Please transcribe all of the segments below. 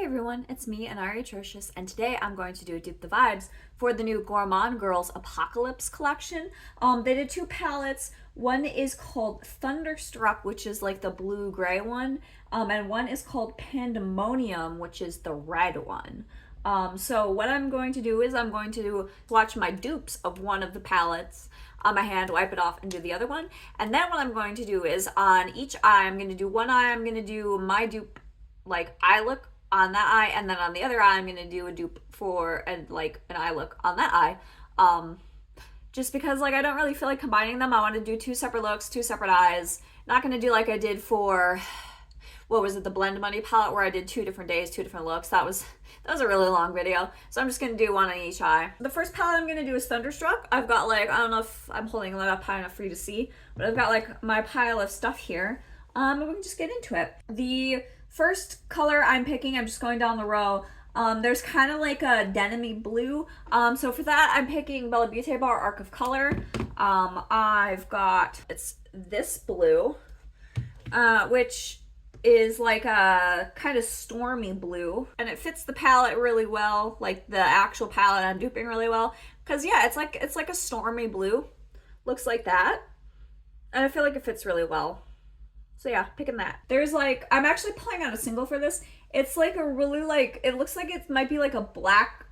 Hey everyone, it's me, Anari Atrocious, and today I'm going to do a Dupe the Vibes for the new Gourmande Girls Apocalypse collection. They did two palettes. One is called Thunderstruck, which is like the blue-gray one, and one is called Pandemonium, which is the red one. So what I'm going to do is I'm going to swatch my dupes of one of the palettes on my hand, wipe it off, and do the other one. And then what I'm going to do is on each eye, I'm going to do one eye, I'm going to do my dupe, like eye look on that eye, and then on the other eye I'm gonna do a dupe for an eye look on that eye, just because like I don't really feel like combining them. I want to do two separate looks, two separate eyes. Not gonna do like I did for, what was it, the Blend Money palette, where I did 2 different days, 2 different looks. That was a really long video, so I'm just gonna do one on each eye. The first palette I'm gonna do is Thunderstruck. I've got like, I don't know if I'm holding it up high enough for you to see, but I've got like my pile of stuff here. And we can just get into it. The first color I'm picking, I'm just going down the row. There's kind of like a denim-y blue. So for that, I'm picking Bella Beauté Bar Arc of Color. I've got, it's this blue, which is like a kind of stormy blue. And it fits the palette really well, like the actual palette I'm duping really well. Because yeah, it's like a stormy blue. Looks like that. And I feel like it fits really well. So yeah, picking that. There's like, I'm actually pulling out a single for this. It's like a really like, it looks like it might be like a black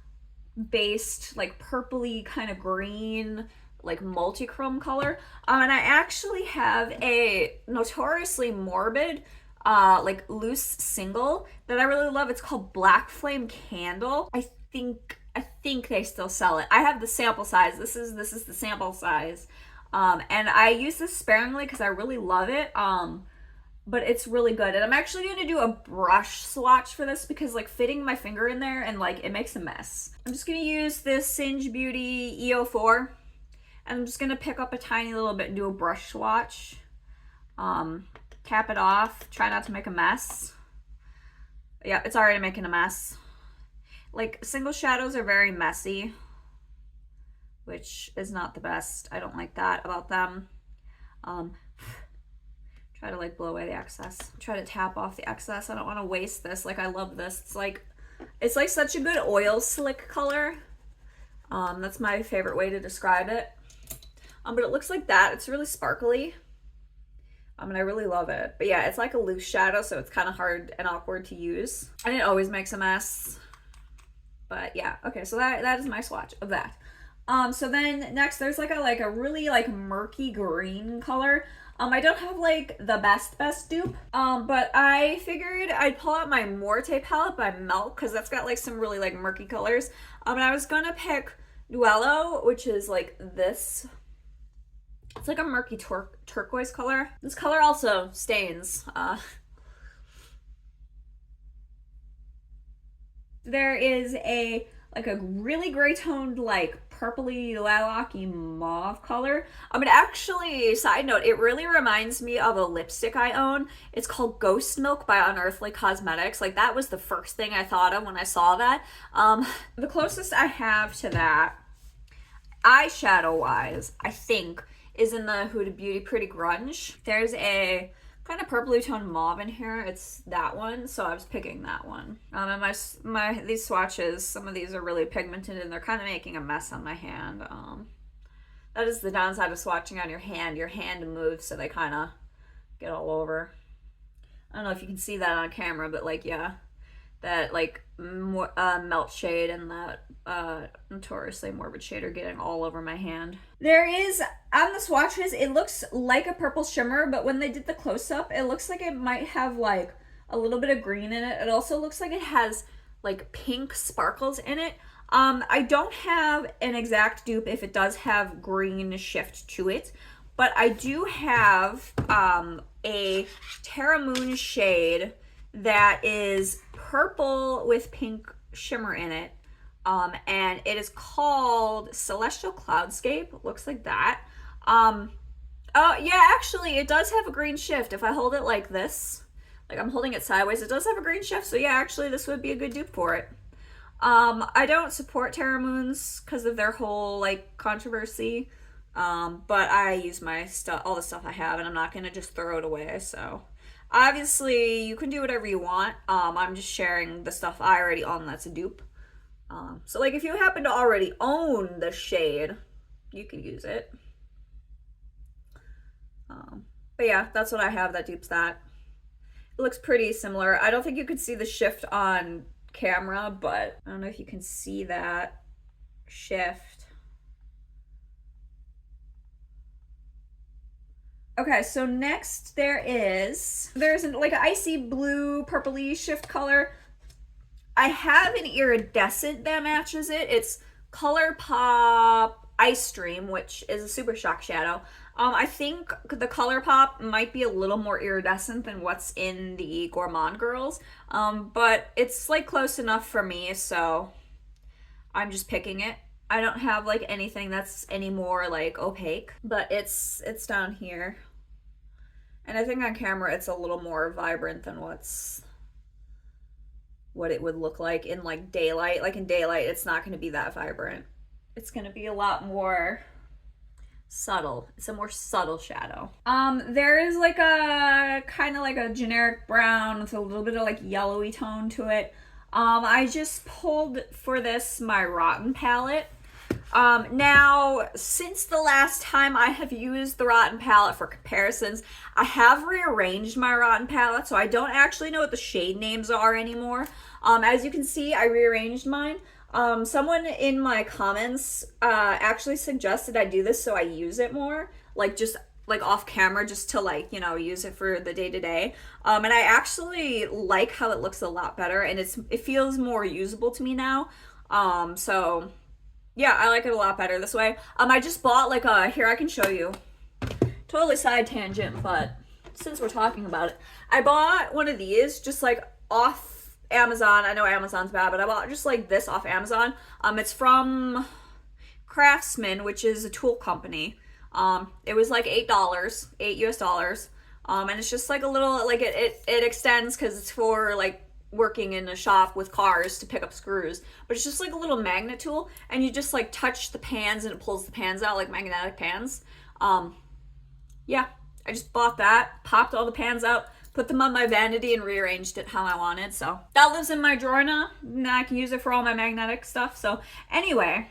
based, like purpley kind of green, like multi-chrome color. And I actually have a notoriously morbid, like loose single that I really love. It's called Black Flame Candle. I think they still sell it. I have the sample size. This is the sample size. And I use this sparingly because I really love it. But it's really good. And I'm actually going to do a brush swatch for this because like fitting my finger in there and like it makes a mess. I'm just going to use this Singe Beauty EO4 and I'm just going to pick up a tiny little bit and do a brush swatch. Tap it off. Try not to make a mess. Yeah, it's already making a mess. Like single shadows are very messy, which is not the best. I don't like that about them. Try to like blow away the excess. Try to tap off the excess. I don't want to waste this. Like I love this. It's like such a good oil slick color. That's my favorite way to describe it. But it looks like that. It's really sparkly. And I really love it. But yeah, it's like a loose shadow, so it's kind of hard and awkward to use. And it always makes a mess. But yeah, okay, so that is my swatch of that. So then next there's like a really like murky green color. I don't have like the best dupe, but I figured I'd pull out my Morte palette by Melt because that's got like some really like murky colors. And I was gonna pick Duello, which is like this. It's like a murky turquoise color. This color also stains. There is a really gray toned like purpley lilac-y mauve color. It actually, side note, it really reminds me of a lipstick I own. It's called Ghost Milk by Unearthly Cosmetics. Like that was the first thing I thought of when I saw that. The closest I have to that, eyeshadow wise, I think, is in the Huda Beauty Pretty Grunge. There's a kind of purpley toned mauve in here. It's that one, so I was picking that one. And these swatches, some of these are really pigmented and they're kind of making a mess on my hand. That is the downside of swatching on your hand. Your hand moves, so they kind of get all over. I don't know if you can see that on camera, but like, yeah, that like melt shade and that notoriously morbid shade are getting all over my hand. There is, on the swatches, it looks like a purple shimmer, but when they did the close-up, it looks like it might have like a little bit of green in it. It also looks like it has like pink sparkles in it. I don't have an exact dupe if it does have green shift to it, but I do have a Terra Moon shade that is purple with pink shimmer in it. And it is called Celestial Cloudscape. Looks like that. Oh yeah, actually it does have a green shift. If I hold it like this, like I'm holding it sideways, it does have a green shift. So yeah, actually this would be a good dupe for it. I don't support Terra Moons because of their whole like controversy. But I use my stuff, all the stuff I have, and I'm not gonna just throw it away. So Obviously, you can do whatever you want. I'm just sharing the stuff I already own that's a dupe. So like if you happen to already own the shade, you could use it. But yeah, that's what I have that dupes that. It looks pretty similar. I don't think you could see the shift on camera, but I don't know if you can see that shift. Okay, so next there's like an icy blue purpley shift color. I have an iridescent that matches it. It's ColourPop Ice Dream, which is a super shock shadow. I think the ColourPop might be a little more iridescent than what's in the Gourmande Girls, but it's like close enough for me, so I'm just picking it. I don't have like anything that's any more like opaque, but it's down here. And I think on camera it's a little more vibrant than what it would look like in like daylight. Like in daylight, it's not going to be that vibrant. It's going to be a lot more subtle. It's a more subtle shadow. There is like a kind of like a generic brown with a little bit of like yellowy tone to it. I just pulled for this my Rotten palette. Now, since the last time I have used the Rotten palette for comparisons, I have rearranged my Rotten palette, so I don't actually know what the shade names are anymore. As you can see, I rearranged mine. Someone in my comments actually suggested I do this so I use it more, like just like off camera, just to like, you know, use it for the day to day. And I actually like how it looks a lot better, and it feels more usable to me now. So yeah, I like it a lot better this way. I just bought like here, I can show you. Totally side tangent, but since we're talking about it, I bought one of these just like off Amazon. I know Amazon's bad, but I bought just like this off Amazon. It's from Craftsman, which is a tool company. It was like $8, $8 US. And it's just like a little, like it extends because it's for like working in a shop with cars to pick up screws, but it's just like a little magnet tool, and you just like touch the pans and it pulls the pans out like magnetic pans. Yeah, I just bought that, popped all the pans out, put them on my vanity, and rearranged it how I wanted. So that lives in my drawer now. Now I can use it for all my magnetic stuff. So anyway,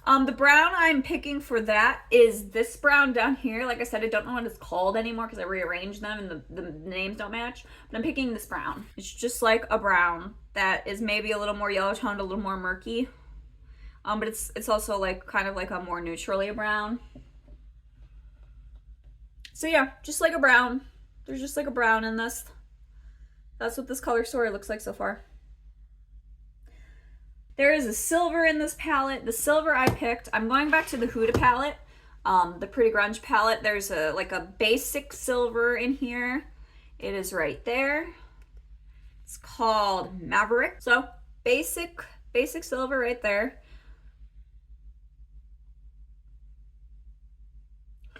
the brown I'm picking for that is this brown down here. Like I said, I don't know what it's called anymore because I rearranged them and the names don't match. But I'm picking this brown. It's just like a brown that is maybe a little more yellow toned, a little more murky. But it's also like kind of like a more neutrally brown. So yeah, just like a brown. There's just like a brown in this. That's what this color story looks like so far. There is a silver in this palette. The silver I picked, I'm going back to the Huda palette, the Pretty Grunge palette. There's like a basic silver in here. It is right there. It's called Maverick. So basic silver right there.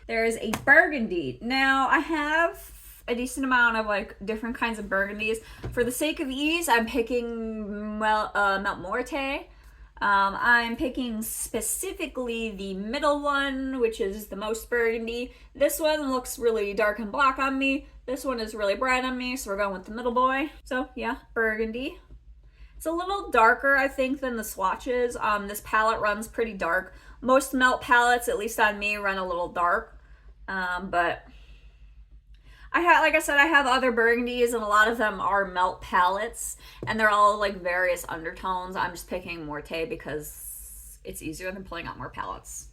There is a burgundy. Now I have a decent amount of like different kinds of burgundies. For the sake of ease, I'm picking Melt Morte. I'm picking specifically the middle one, which is the most burgundy. This one looks really dark and black on me. This one is really bright on me, so we're going with the middle boy. So yeah, burgundy. It's a little darker, I think, than the swatches. This palette runs pretty dark. Most Melt palettes, at least on me, run a little dark. But like I said, I have other burgundies, and a lot of them are Melt palettes, and they're all like various undertones. I'm just picking Morte because it's easier than pulling out more palettes.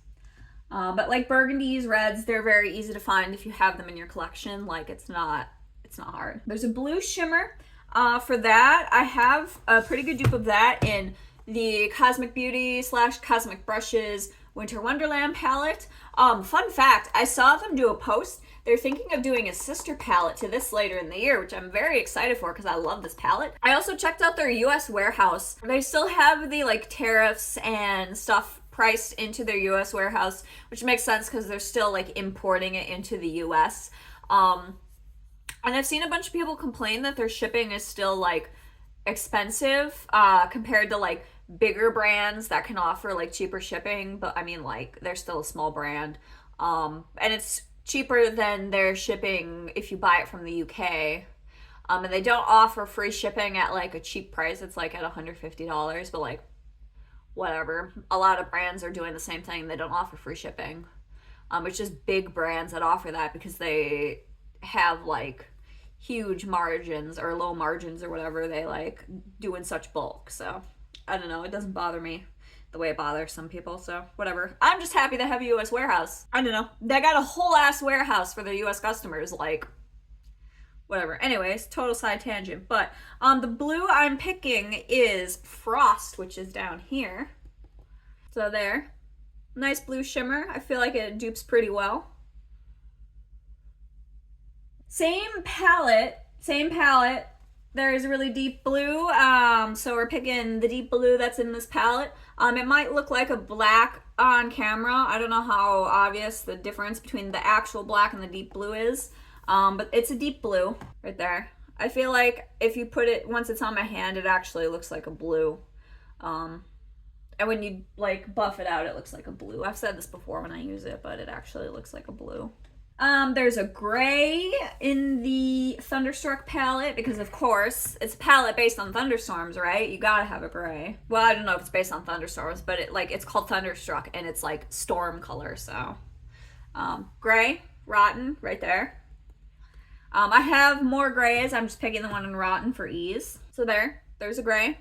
But like burgundies, reds, they're very easy to find if you have them in your collection. Like it's not hard. There's a blue shimmer. For that, I have a pretty good dupe of that in the Cosmic Beauty / Cosmic Brushes Winter Wonderland palette. Fun fact, I saw them do a post. They're thinking of doing a sister palette to this later in the year, which I'm very excited for because I love this palette. I also checked out their US warehouse. They still have the like tariffs and stuff priced into their US warehouse, which makes sense because they're still like importing it into the US. And I've seen a bunch of people complain that their shipping is still like expensive compared to like bigger brands that can offer like cheaper shipping, but I mean like they're still a small brand. And it's cheaper than their shipping if you buy it from the UK. And they don't offer free shipping at like a cheap price. It's like at $150, but like whatever. A lot of brands are doing the same thing. They don't offer free shipping. It's just big brands that offer that because they have like huge margins or low margins or whatever they like do in such bulk. So I don't know. It doesn't bother me the way it bothers some people. So whatever. I'm just happy they have a US warehouse. I don't know. They got a whole ass warehouse for their US customers. Like, whatever. Anyways, total side tangent. But the blue I'm picking is Frost, which is down here. So there. Nice blue shimmer. I feel like it dupes pretty well. Same palette. There is a really deep blue. So we're picking the deep blue that's in this palette. It might look like a black on camera. I don't know how obvious the difference between the actual black and the deep blue is. But it's a deep blue right there. I feel like if you put it, once it's on my hand, it actually looks like a blue. And when you like buff it out, it looks like a blue. I've said this before when I use it, but it actually looks like a blue. There's a gray in the Thunderstruck palette because of course it's a palette based on thunderstorms, right? You gotta have a gray. Well, I don't know if it's based on thunderstorms, but it's called Thunderstruck and it's like storm color. So, gray, rotten right there. I have more grays. I'm just picking the one in rotten for ease. So there's a gray.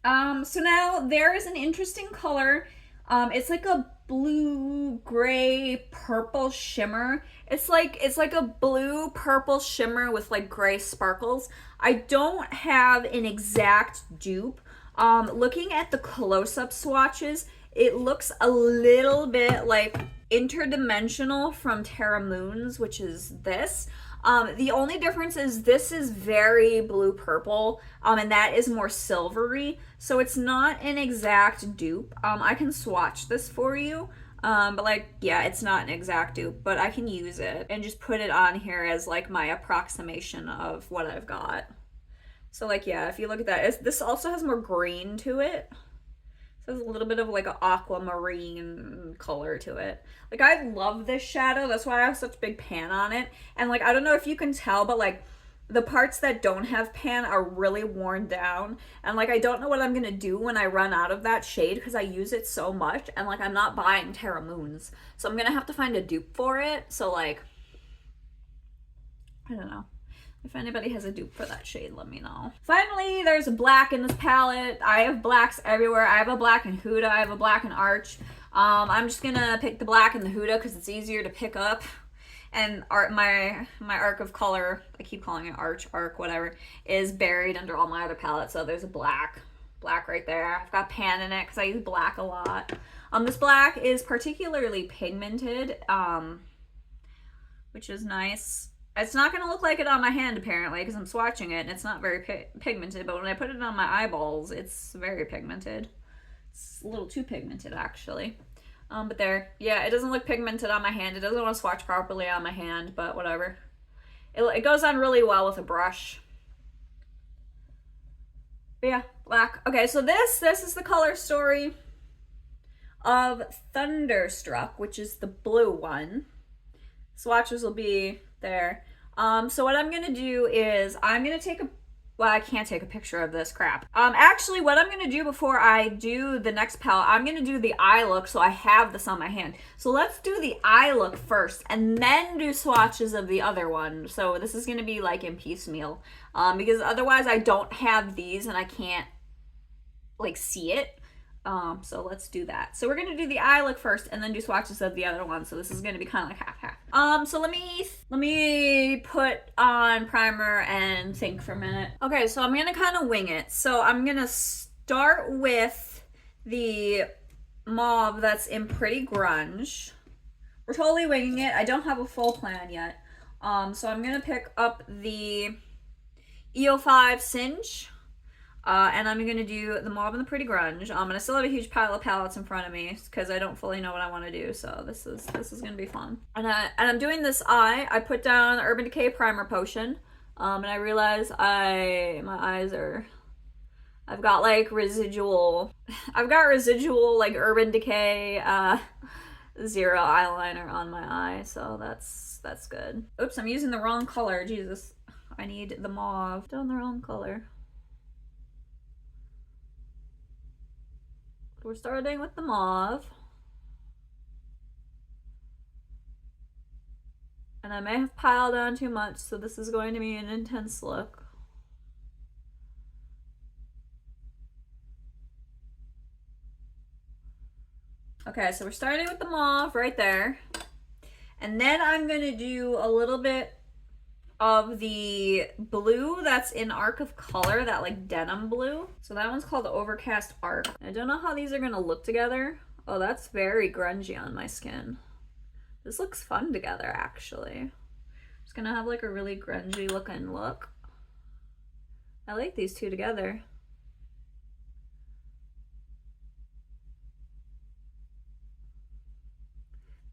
So now there is an interesting color. It's like a blue, gray, purple shimmer. It's like a blue, purple shimmer with like gray sparkles. I don't have an exact dupe. Looking at the close-up swatches, it looks a little bit like Interdimensional from Terra Moons, which is this. The only difference is this is very blue purple, and that is more silvery, so it's not an exact dupe. I can swatch this for you, but like, yeah, it's not an exact dupe, but I can use it and just put it on here as like my approximation of what I've got. So like, yeah, if you look at that, this also has more green to it. So there's a little bit of like an aquamarine color to it. Like, I love this shadow. That's why I have such big pan on it. And like, I don't know if you can tell, but like the parts that don't have pan are really worn down. And like, I don't know what I'm going to do when I run out of that shade because I use it so much. And like, I'm not buying Terra Moons. So I'm going to have to find a dupe for it. So like, I don't know. If anybody has a dupe for that shade, let me know. Finally, there's a black in this palette. I have blacks everywhere. I have a black in Huda. I have a black in Arch. I'm just gonna pick the black in the Huda because it's easier to pick up. And my arc of color, I keep calling it arc, whatever, is buried under all my other palettes. So there's a black right there. I've got pan in it because I use black a lot. This black is particularly pigmented, which is nice. It's not going to look like it on my hand, apparently, because I'm swatching it, and it's not very pigmented, but when I put it on my eyeballs, it's very pigmented. It's a little too pigmented, actually. But there. Yeah, it doesn't look pigmented on my hand. It doesn't want to swatch properly on my hand, but whatever. It goes on really well with a brush. But yeah, black. Okay, so this is the color story of Thunderstruck, which is the blue one. Swatches will be there. So what I'm gonna do is I'm gonna take well, I can't take a picture of this crap. Actually, what I'm gonna do before I do the next palette, I'm gonna do the eye look so I have this on my hand. So let's do the eye look first and then do swatches of the other one. So this is gonna be like in piecemeal, because otherwise I don't have these and I can't like see it. So let's do that. So we're gonna do the eye look first and then do swatches of the other one. So this is gonna be kind of like half. So let me put on primer and think for a minute. Okay, so I'm gonna kind of wing it. So I'm gonna start with the mauve that's in Pretty Grunge. We're totally winging it. I don't have a full plan yet. So I'm gonna pick up the EO5 Singe. And I'm going to do the mauve and the Pretty Grunge. And I still have a huge pile of palettes in front of me because I don't fully know what I want to do. So this is going to be fun. And I'm doing this eye. I put down the Urban Decay Primer Potion. And I realize my eyes are I've got like residual, like Urban Decay zero eyeliner on my eye, so that's good. Oops, I'm using the wrong color. Jesus, I need the mauve. Done the wrong color. We're starting with the mauve. And I may have piled on too much, so this is going to be an intense look. Okay, so we're starting with the mauve right there. And then I'm gonna do a little bit of the blue that's in Arc of Color, that like denim blue. So that one's called Overcast Arc. I don't know how these are gonna look together. Oh, that's very grungy on my skin. This looks fun together, actually. It's gonna have like a really grungy looking look. I like these two together.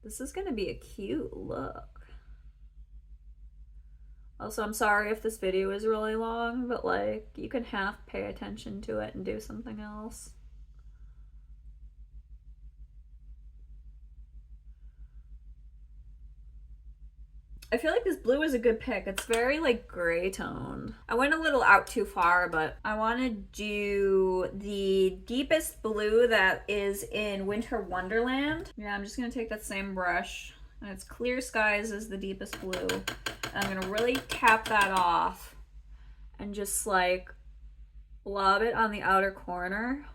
This is gonna be a cute look. Also, I'm sorry if this video is really long, but like, you can half pay attention to it and do something else. I feel like this blue is a good pick. It's very like gray toned. I went a little out too far, but I want to do the deepest blue that is in Winter Wonderland. Yeah, I'm just gonna take that same brush, and it's Clear Skies is the deepest blue. And I'm gonna really tap that off and just like blob it on the outer corner.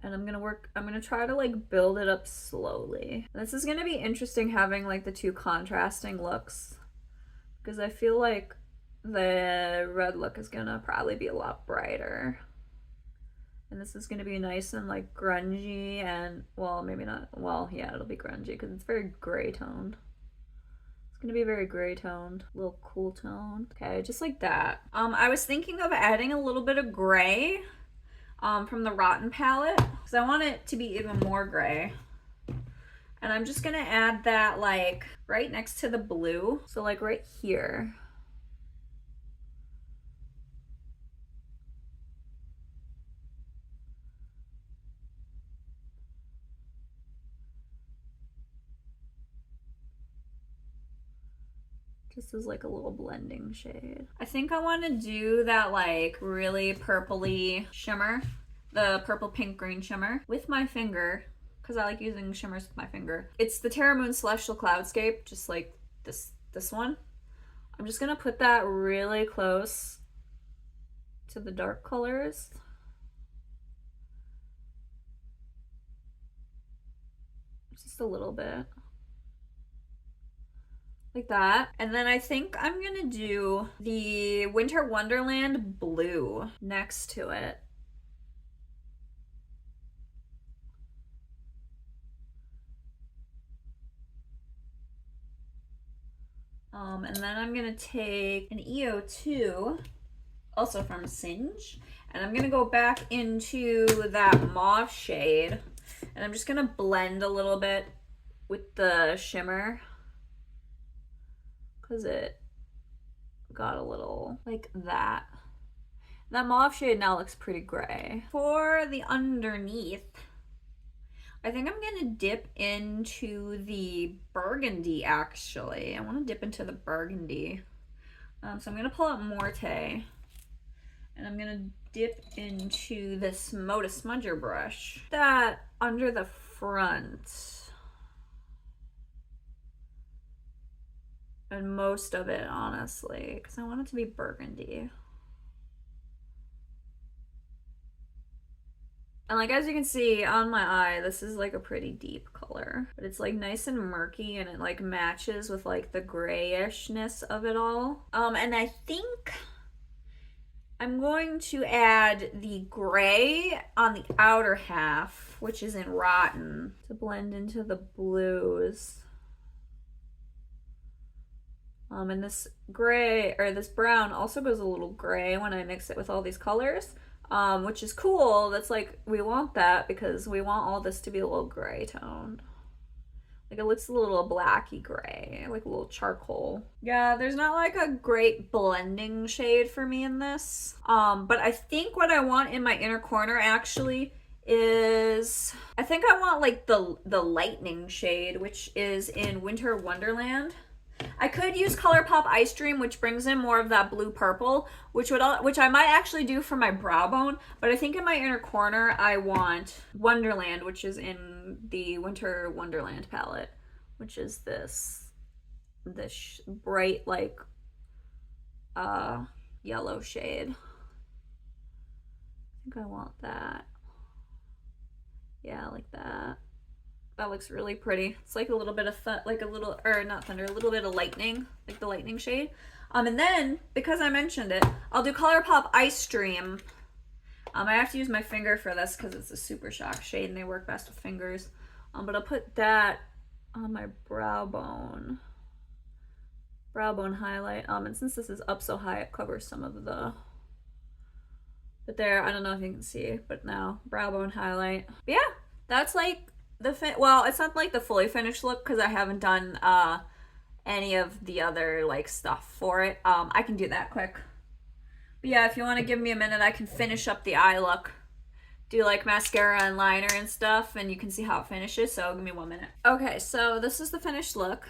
And I'm gonna try to like build it up slowly. This is gonna be interesting having like the two contrasting looks, because I feel like the red look is gonna probably be a lot brighter. And this is gonna be nice and like grungy and, well, maybe not, well, yeah, it'll be grungy because it's very gray toned. It's gonna be very gray toned, a little cool toned. Okay, just like that. I was thinking of adding a little bit of gray from the Rotten palette, because I want it to be even more gray. And I'm just gonna add that like right next to the blue. So like right here. Just as like a little blending shade. I think I want to do that like really purpley shimmer, the purple pink green shimmer, with my finger, because I like using shimmers with my finger. It's the Terra Moon Celestial Cloudscape, just like this one. I'm just gonna put that really close to the dark colors. Just a little bit. Like that. And then I think I'm gonna do the Winter Wonderland blue next to it. And then I'm gonna take an EO2, also from Singe, and I'm gonna go back into that mauve shade, and I'm just gonna blend a little bit with the shimmer, because it got a little like that. That mauve shade now looks pretty gray. For the underneath, I think I'm gonna dip into the burgundy, actually. I wanna dip into the burgundy. So I'm gonna pull out Morte, and I'm gonna dip into this Moda Smudger brush. That under the front. And most of it, honestly, because I want it to be burgundy. And like, as you can see on my eye, this is like a pretty deep color, but it's like nice and murky, and it like matches with like the grayishness of it all. And I think I'm going to add the gray on the outer half, which is in Rotten, to blend into the blues. And this gray, or this brown, also goes a little gray when I mix it with all these colors. Which is cool. That's like, we want that because we want all this to be a little gray toned. Like it looks a little blacky gray, like a little charcoal. Yeah, there's not like a great blending shade for me in this. But I think what I want in my inner corner actually is, I think I want like the lightning shade, which is in Winter Wonderland. I could use ColourPop Ice Dream, which brings in more of that blue purple, which I might actually do for my brow bone. But I think in my inner corner, I want Wonderland, which is in the Winter Wonderland palette, which is this bright like yellow shade. I think I want that. Yeah, like that. That looks really pretty. It's like a little bit of not thunder, a little bit of lightning, like the lightning shade. And then because I mentioned it, I'll do ColourPop Ice Dream. I have to use my finger for this because it's a Super Shock shade and they work best with fingers. But I'll put that on my brow bone highlight. And since this is up so high, it covers some of the. But there, I don't know if you can see, but now brow bone highlight. But yeah, that's like well, it's not like the fully finished look because I haven't done any of the other like stuff for it. I can do that quick. But yeah, if you want to give me a minute, I can finish up the eye look. Do like mascara and liner and stuff, and you can see how it finishes. So give me 1 minute. Okay, so this is the finished look.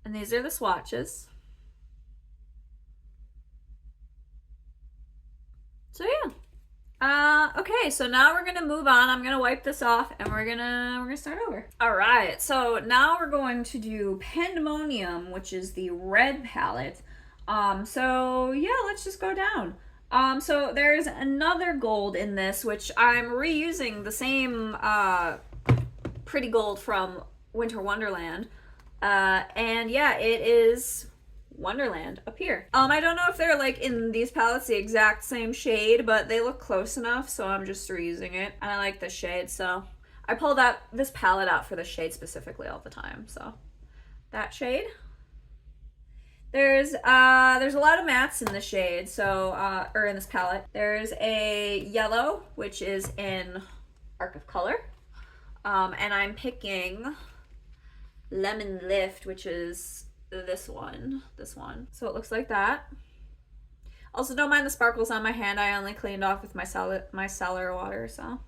And these are the swatches. So yeah. Okay, so now we're gonna move on. I'm gonna wipe this off and we're gonna start over. All right, so now we're going to do Pandemonium, which is the red palette. So yeah, let's just go down. So there's another gold in this, which I'm reusing the same pretty gold from Winter Wonderland. And yeah, it is Wonderland up here. I don't know if they're like in these palettes the exact same shade, but they look close enough, so I'm just reusing it. And I like this shade, so I pulled out this palette out for this shade specifically all the time. So that shade. There's a lot of mattes in the shade, so or in this palette. There's a yellow, which is in Arc of Color. And I'm picking Lemon Lift, which is this one. So it looks like that. Also, don't mind the sparkles on my hand. I only cleaned off with my cellar water, so.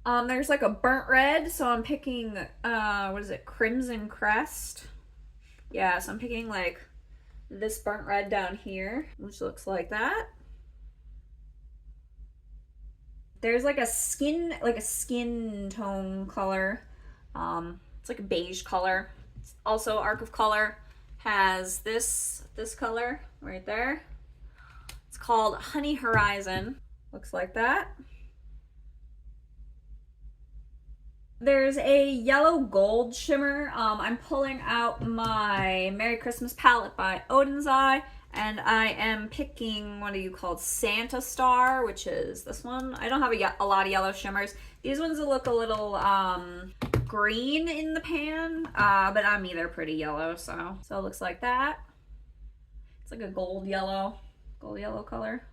There's like a burnt red, so I'm picking, what is it, Crimson Crest. Yeah, so I'm picking like this burnt red down here, which looks like that. There's like a skin tone color. It's like a beige color. Also, Arc of Color has this color right there. It's called Honey Horizon. Looks like that. There's a yellow gold shimmer. I'm pulling out my Merry Christmas palette by Odin's Eye, and I am picking, what are you called, Santa Star, which is this one. I don't have a lot of yellow shimmers. These ones will look a little green in the pan, but on me they're pretty yellow, so it looks like that. It's like a gold yellow color.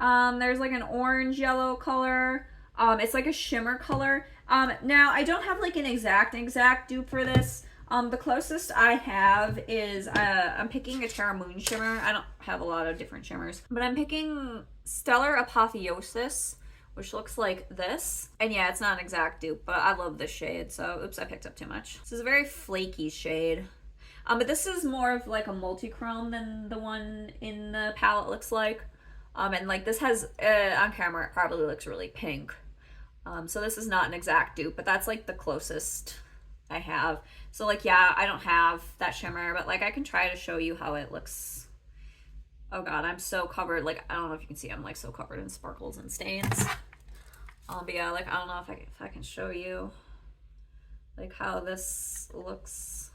There's like an orange yellow color. It's like a shimmer color. Now I don't have like an exact dupe for this. The closest I have is I'm picking a Terra Moon shimmer. I don't have a lot of different shimmers, but I'm picking Stellar Apotheosis, which looks like this. And yeah, it's not an exact dupe, but I love this shade. So, oops, I picked up too much. This is a very flaky shade. But this is more of like a multi-chrome than the one in the palette looks like. And like this has, on camera, it probably looks really pink. So this is not an exact dupe, but that's like the closest I have. So like, yeah, I don't have that shimmer, but like I can try to show you how it looks. Oh God, I'm so covered. Like, I don't know if you can see, I'm like so covered in sparkles and stains. But yeah, like, I don't know if I can show you like how this looks.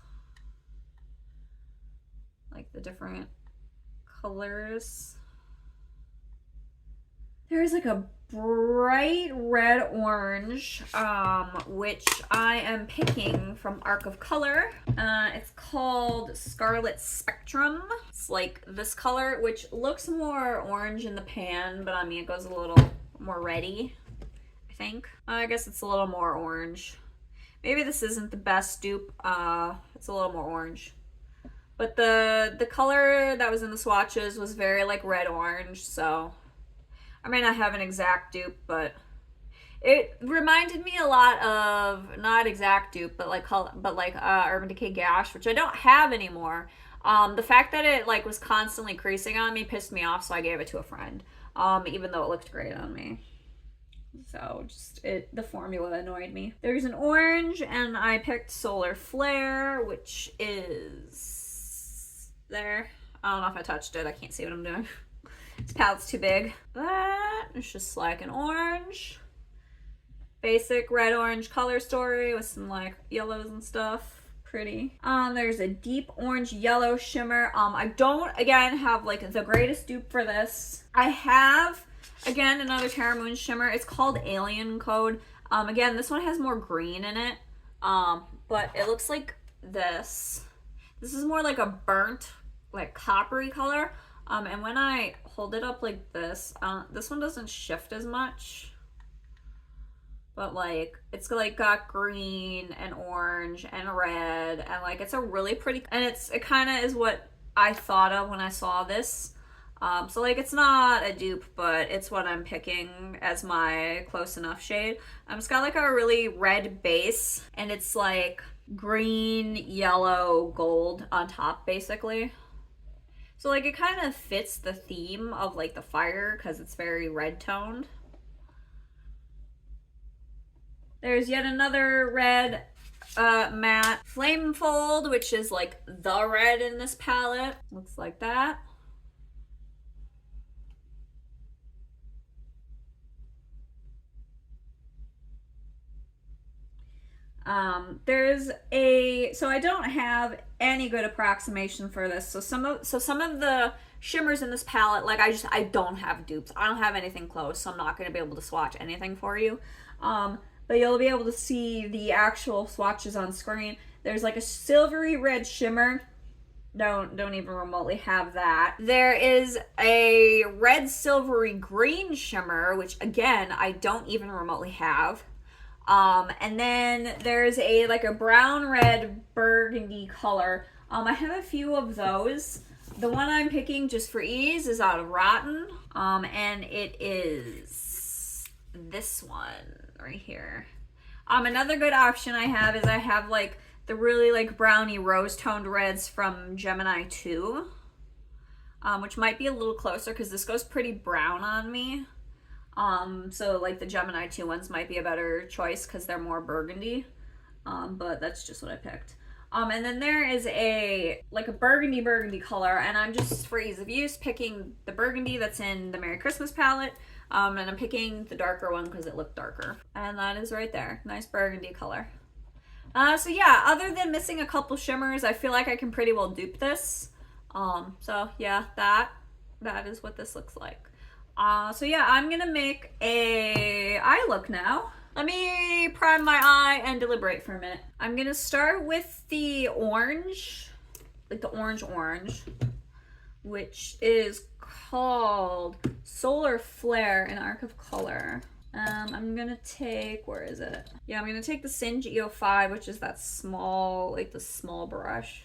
Like the different colors. There's like a bright red orange, which I am picking from Arc of Color. It's called Scarlet Spectrum. It's like this color, which looks more orange in the pan, but I mean, it goes a little more reddy, I think. I guess it's a little more orange. Maybe this isn't the best dupe. It's a little more orange. But the color that was in the swatches was very like red orange, so I may not have an exact dupe, but it reminded me a lot of, not exact dupe, but like Urban Decay Gash, which I don't have anymore. The fact that it like was constantly creasing on me pissed me off, so I gave it to a friend. Even though it looked great on me. So just the formula annoyed me. There's an orange, and I picked Solar Flare, which is there. I don't know if I touched it. I can't see what I'm doing. This palette's too big. That is just like an orange. Basic red-orange color story with some like yellows and stuff. Pretty. There's a deep orange yellow shimmer. I don't, again, have like the greatest dupe for this. I have, again, another Terra Moon shimmer. It's called Alien Code. Again, this one has more green in it. But it looks like this. This is more like a burnt, like coppery color. And when I hold it up like this one doesn't shift as much. But like, it's like got green and orange and red, and like it's a really pretty, and it kind of is what I thought of when I saw this. So like it's not a dupe, but it's what I'm picking as my close enough shade. It's got like a really red base, and it's like green, yellow, gold on top basically. So like it kind of fits the theme of like the fire because it's very red toned. There's yet another red matte Flame Fold, which is like the red in this palette. Looks like that. So I don't have any good approximation for this. So some of the shimmers in this palette, like I don't have dupes. I don't have anything close, so I'm not going to be able to swatch anything for you. But you'll be able to see the actual swatches on screen. There's like a silvery red shimmer. Don't even remotely have that. There is a red silvery green shimmer, which again, I don't even remotely have. And then there's a like a brown red burgundy color. I have a few of those. The one I'm picking just for ease is out of Rotten. And it is this one right here. Another good option I have is I have like the really like browny rose toned reds from Gemini 2. Which might be a little closer because this goes pretty brown on me. So like the Gemini 2 ones might be a better choice because they're more burgundy. But that's just what I picked. And then there is a burgundy color, and I'm just for ease of use picking the burgundy that's in the Merry Christmas palette. And I'm picking the darker one because it looked darker. And that is right there. Nice burgundy color. So yeah, other than missing a couple shimmers, I feel like I can pretty well dupe this. So yeah, that is what this looks like. So yeah, I'm gonna make a eye look now. Let me prime my eye and deliberate for a minute. I'm gonna start with the orange, like the orange, which is called Solar Flare in Arc of Color. I'm gonna take, where is it? Yeah, I'm gonna take the Singe EO5, which is that small, like the small brush.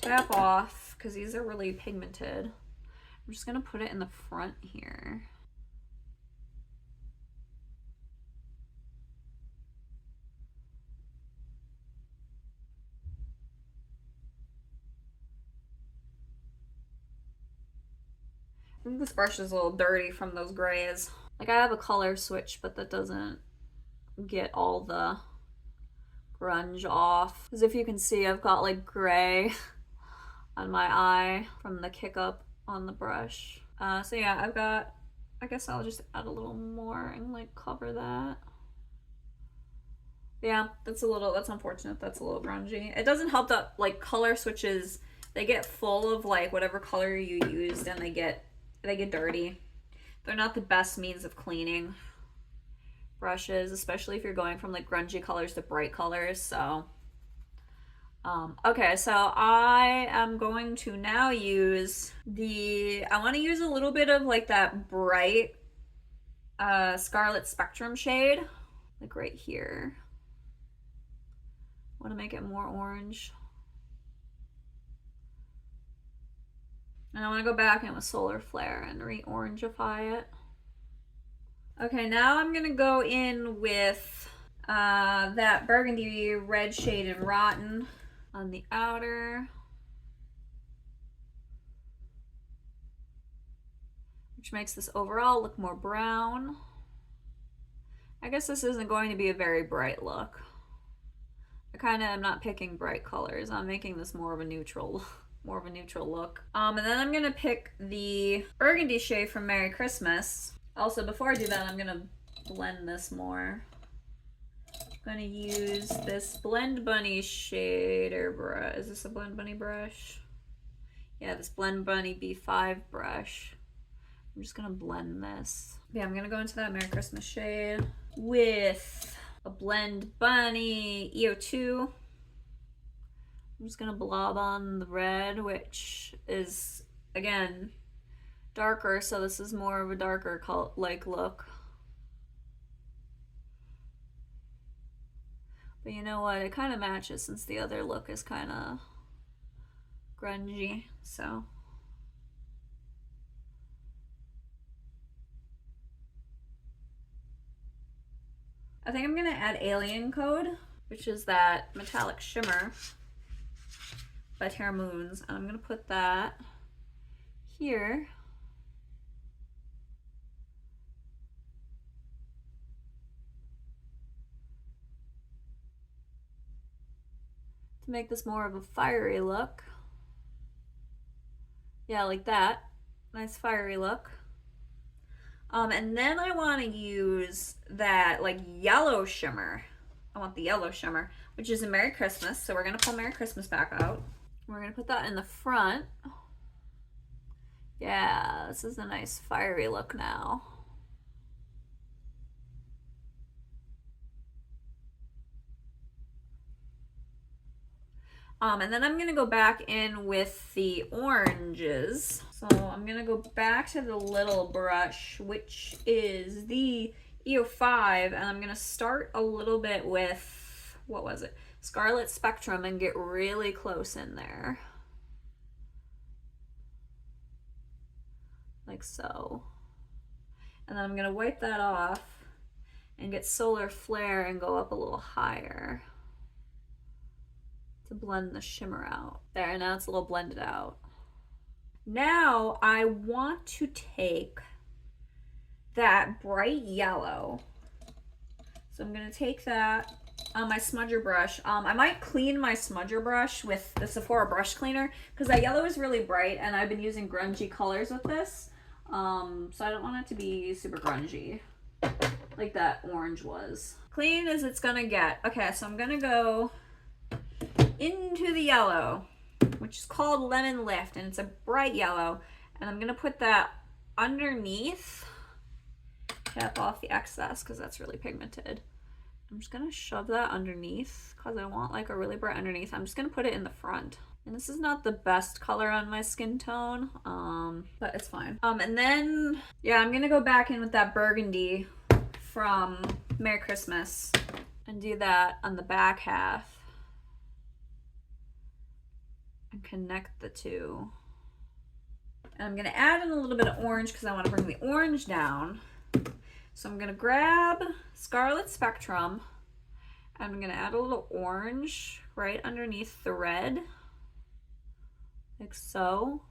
Tap off, because these are really pigmented. I'm just gonna put it in the front here. I think this brush is a little dirty from those grays. Like I have a color switch, but that doesn't get all the grunge off. Because if you can see, I've got like gray on my eye from the kick up on the brush. So yeah, I guess I'll just add a little more and like cover that. Yeah, that's unfortunate. That's a little grungy. It doesn't help that like color switches, they get full of like whatever color you used and they get dirty. they're not the best means of cleaning brushes, especially if you're going from like grungy colors to bright colors. So okay, so I am going to now use I want to use a little bit of like that bright Scarlet Spectrum shade, like right here. I want to make it more orange. And I want to go back in with Solar Flare and re-orangify it. Okay, now I'm going to go in with that burgundy red shade in Rotten on the outer, which makes this overall look more brown. I guess this isn't going to be a very bright look. I kind of am not picking bright colors. I'm making this more of a neutral look. And then I'm gonna pick the burgundy shade from Merry Christmas. Also, before I do that, I'm gonna blend this more. I'm gonna use this Blend Bunny shader brush. Is this a Blend Bunny brush? Yeah, this Blend Bunny B5 brush. I'm just gonna blend this. Yeah, I'm gonna go into that Merry Christmas shade with a Blend Bunny EO2. I'm just gonna blob on the red, which is, again, darker, so this is more of a darker like look. But you know what, it kind of matches since the other look is kind of grungy, so. I think I'm gonna add Alien Code, which is that metallic shimmer by Terra Moons, and I'm gonna put that here. To make this more of a fiery look. Yeah, like that. Nice fiery look. And then I want to use that like yellow shimmer. I want the yellow shimmer, which is in Merry Christmas. So we're gonna pull Merry Christmas back out. We're gonna put that in the front. Yeah, this is a nice fiery look now. And then I'm gonna go back in with the oranges. So I'm gonna go back to the little brush, which is the EO5, and I'm gonna start a little bit with, what was it? Scarlet Spectrum, and get really close in there. Like so. And then I'm gonna wipe that off and get Solar Flare and go up a little higher to blend the shimmer out. There, now it's a little blended out. Now I want to take that bright yellow. So I'm gonna take that on my smudger brush. I might clean my smudger brush with the Sephora brush cleaner because that yellow is really bright and I've been using grungy colors with this. So I don't want it to be super grungy like that orange was. Clean as it's gonna get. Okay, so I'm gonna go into the yellow, which is called Lemon Lift, and it's a bright yellow, and I'm gonna put that underneath, tap off the excess because that's really pigmented. I'm just gonna shove that underneath because I want like a really bright underneath. I'm just gonna put it in the front, and this is not the best color on my skin tone, but it's fine. And then yeah, I'm gonna go back in with that burgundy from Merry Christmas and do that on the back half and connect the two. And I'm gonna add in a little bit of orange because I want to bring the orange down. So I'm gonna grab Scarlet Spectrum and I'm gonna add a little orange right underneath the red, like so,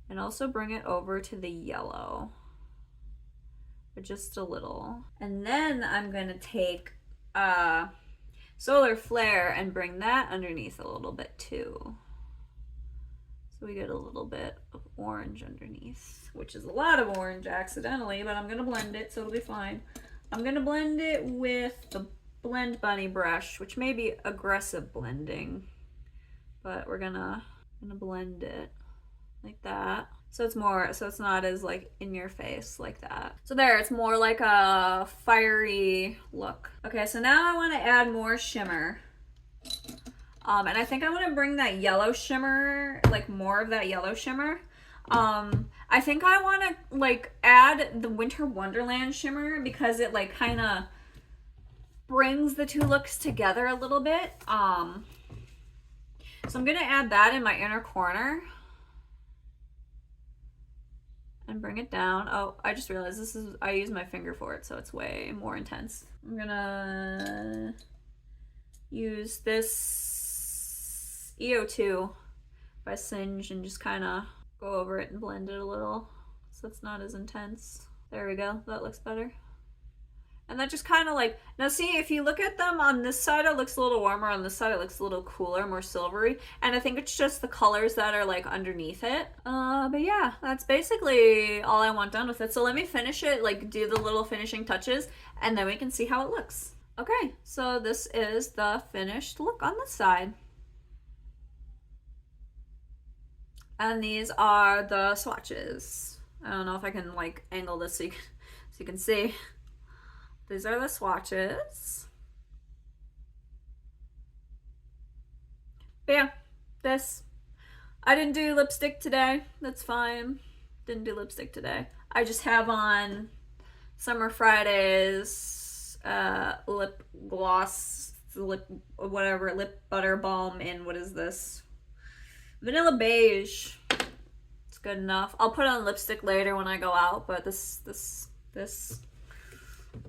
and also bring it over to the yellow, but just a little. And then I'm gonna take Solar Flare and bring that underneath a little bit too. So we get a little bit of orange underneath, which is a lot of orange accidentally, but I'm gonna blend it so it'll be fine. I'm gonna blend it with the Blend Bunny brush, which may be aggressive blending, but we're gonna blend it like that. So it's more, so it's not as like in your face like that. So there, it's more like a fiery look. Okay, so now I want to add more shimmer. And I think I want to bring that yellow shimmer, like more of that yellow shimmer. I think I want to like add the Winter Wonderland shimmer because it like kind of brings the two looks together a little bit. So I'm gonna add that in my inner corner and bring it down. Oh, I just realized this is, I use my finger for it, so it's way more intense. I'm gonna use this EO2 by Singe and just kind of go over it and blend it a little so it's not as intense. There we go, that looks better. And that just kind of like, now see, if you look at them on this side, it looks a little warmer. On this side, it looks a little cooler, more silvery. And I think it's just the colors that are like underneath it. But yeah, that's basically all I want done with it. So let me finish it, like do the little finishing touches, and then we can see how it looks. Okay, so this is the finished look on this side. And these are the swatches. I don't know if I can like angle this so you can see. These are the swatches. But yeah, this. I didn't do lipstick today. That's fine. Didn't do lipstick today. I just have on Summer Fridays lip gloss, lip whatever, lip butter balm in, what is this? Vanilla beige. It's good enough. I'll put on lipstick later when I go out, but this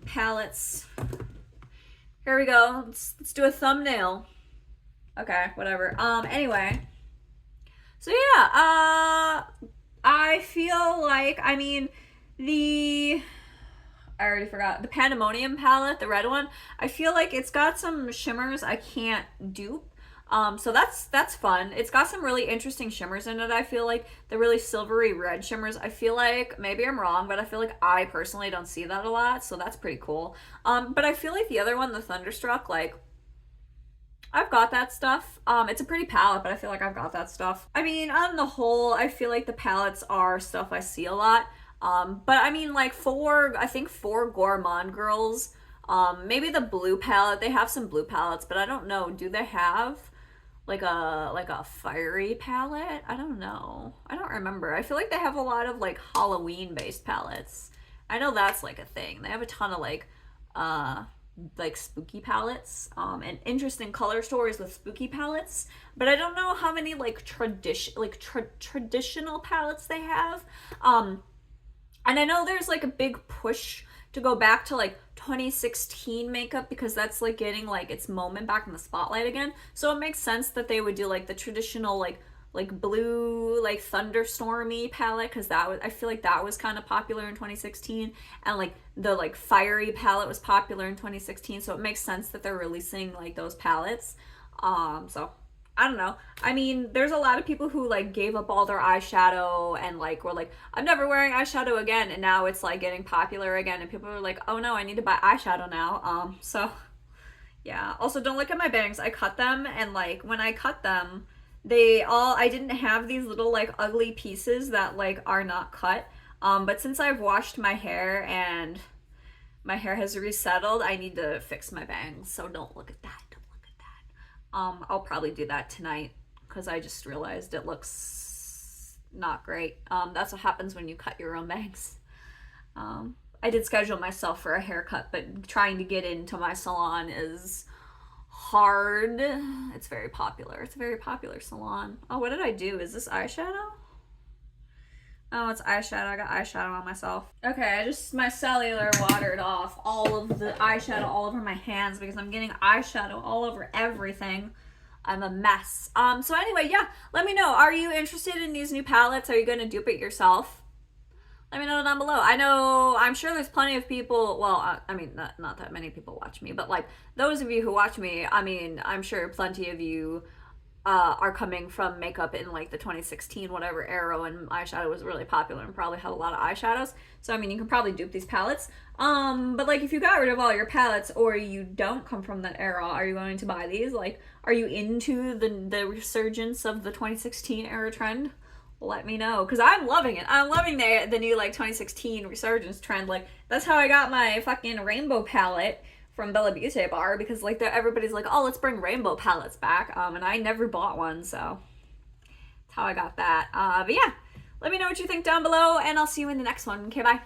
palettes. Here we go. Let's do a thumbnail. Okay, whatever. Anyway. So yeah, I feel like, I mean, I already forgot. The Pandemonium palette, the red one, I feel like it's got some shimmers I can't dupe. So that's fun. It's got some really interesting shimmers in it. I feel like the really silvery red shimmers, I feel like, maybe I'm wrong, but I feel like I personally don't see that a lot, so that's pretty cool. But I feel like the other one, the Thunderstruck, like, I've got that stuff. It's a pretty palette, but I feel like I've got that stuff. I mean, on the whole, I feel like the palettes are stuff I see a lot. But I mean, like, I think for Gourmande Girls, maybe the blue palette, they have some blue palettes, but I don't know, do they have like a fiery palette? I don't know. I don't remember. I feel like they have a lot of like Halloween based palettes. I know that's like a thing. They have a ton of like spooky palettes and interesting color stories with spooky palettes, but I don't know how many like traditional palettes they have. And I know there's like a big push to go back to like 2016 makeup because that's like getting like its moment back in the spotlight again. So it makes sense that they would do like the traditional like blue like thunderstormy palette, because I feel like that was kind of popular in 2016, and like the like fiery palette was popular in 2016. So it makes sense that they're releasing like those palettes. So I don't know. I mean, there's a lot of people who like gave up all their eyeshadow and like were like, I'm never wearing eyeshadow again, and now it's like getting popular again, and people are like, oh no, I need to buy eyeshadow now. So yeah. Also, don't look at my bangs. I cut them, and like when I cut them, I didn't have these little like ugly pieces that like are not cut. But since I've washed my hair and my hair has resettled, I need to fix my bangs. So don't look at that. I'll probably do that tonight because I just realized it looks not great. That's what happens when you cut your own bangs. I did schedule myself for a haircut, but trying to get into my salon is hard. It's very popular. It's a very popular salon. Oh, what did I do? Is this eyeshadow? Oh, it's eyeshadow. I got eyeshadow on myself. Okay, my cellular watered off all of the eyeshadow all over my hands because I'm getting eyeshadow all over everything. I'm a mess. So anyway, yeah, let me know. Are you interested in these new palettes? Are you going to dupe it yourself? Let me know down below. I'm sure there's plenty of people, well, I mean, not that many people watch me, but like those of you who watch me, I mean, I'm sure plenty of you are coming from makeup in like the 2016 whatever era when eyeshadow was really popular and probably had a lot of eyeshadows. So I mean, you can probably dupe these palettes. But like if you got rid of all your palettes or you don't come from that era, are you going to buy these? Like, are you into the resurgence of the 2016 era trend? let me know, because I'm loving it. I'm loving the new like 2016 resurgence trend. Like that's how I got my fucking rainbow palette from Bella Beauty Bar, because like everybody's like, oh, let's bring rainbow palettes back, and I never bought one, so that's how I got that. But yeah, let me know what you think down below, and I'll see you in the next one. Okay, bye.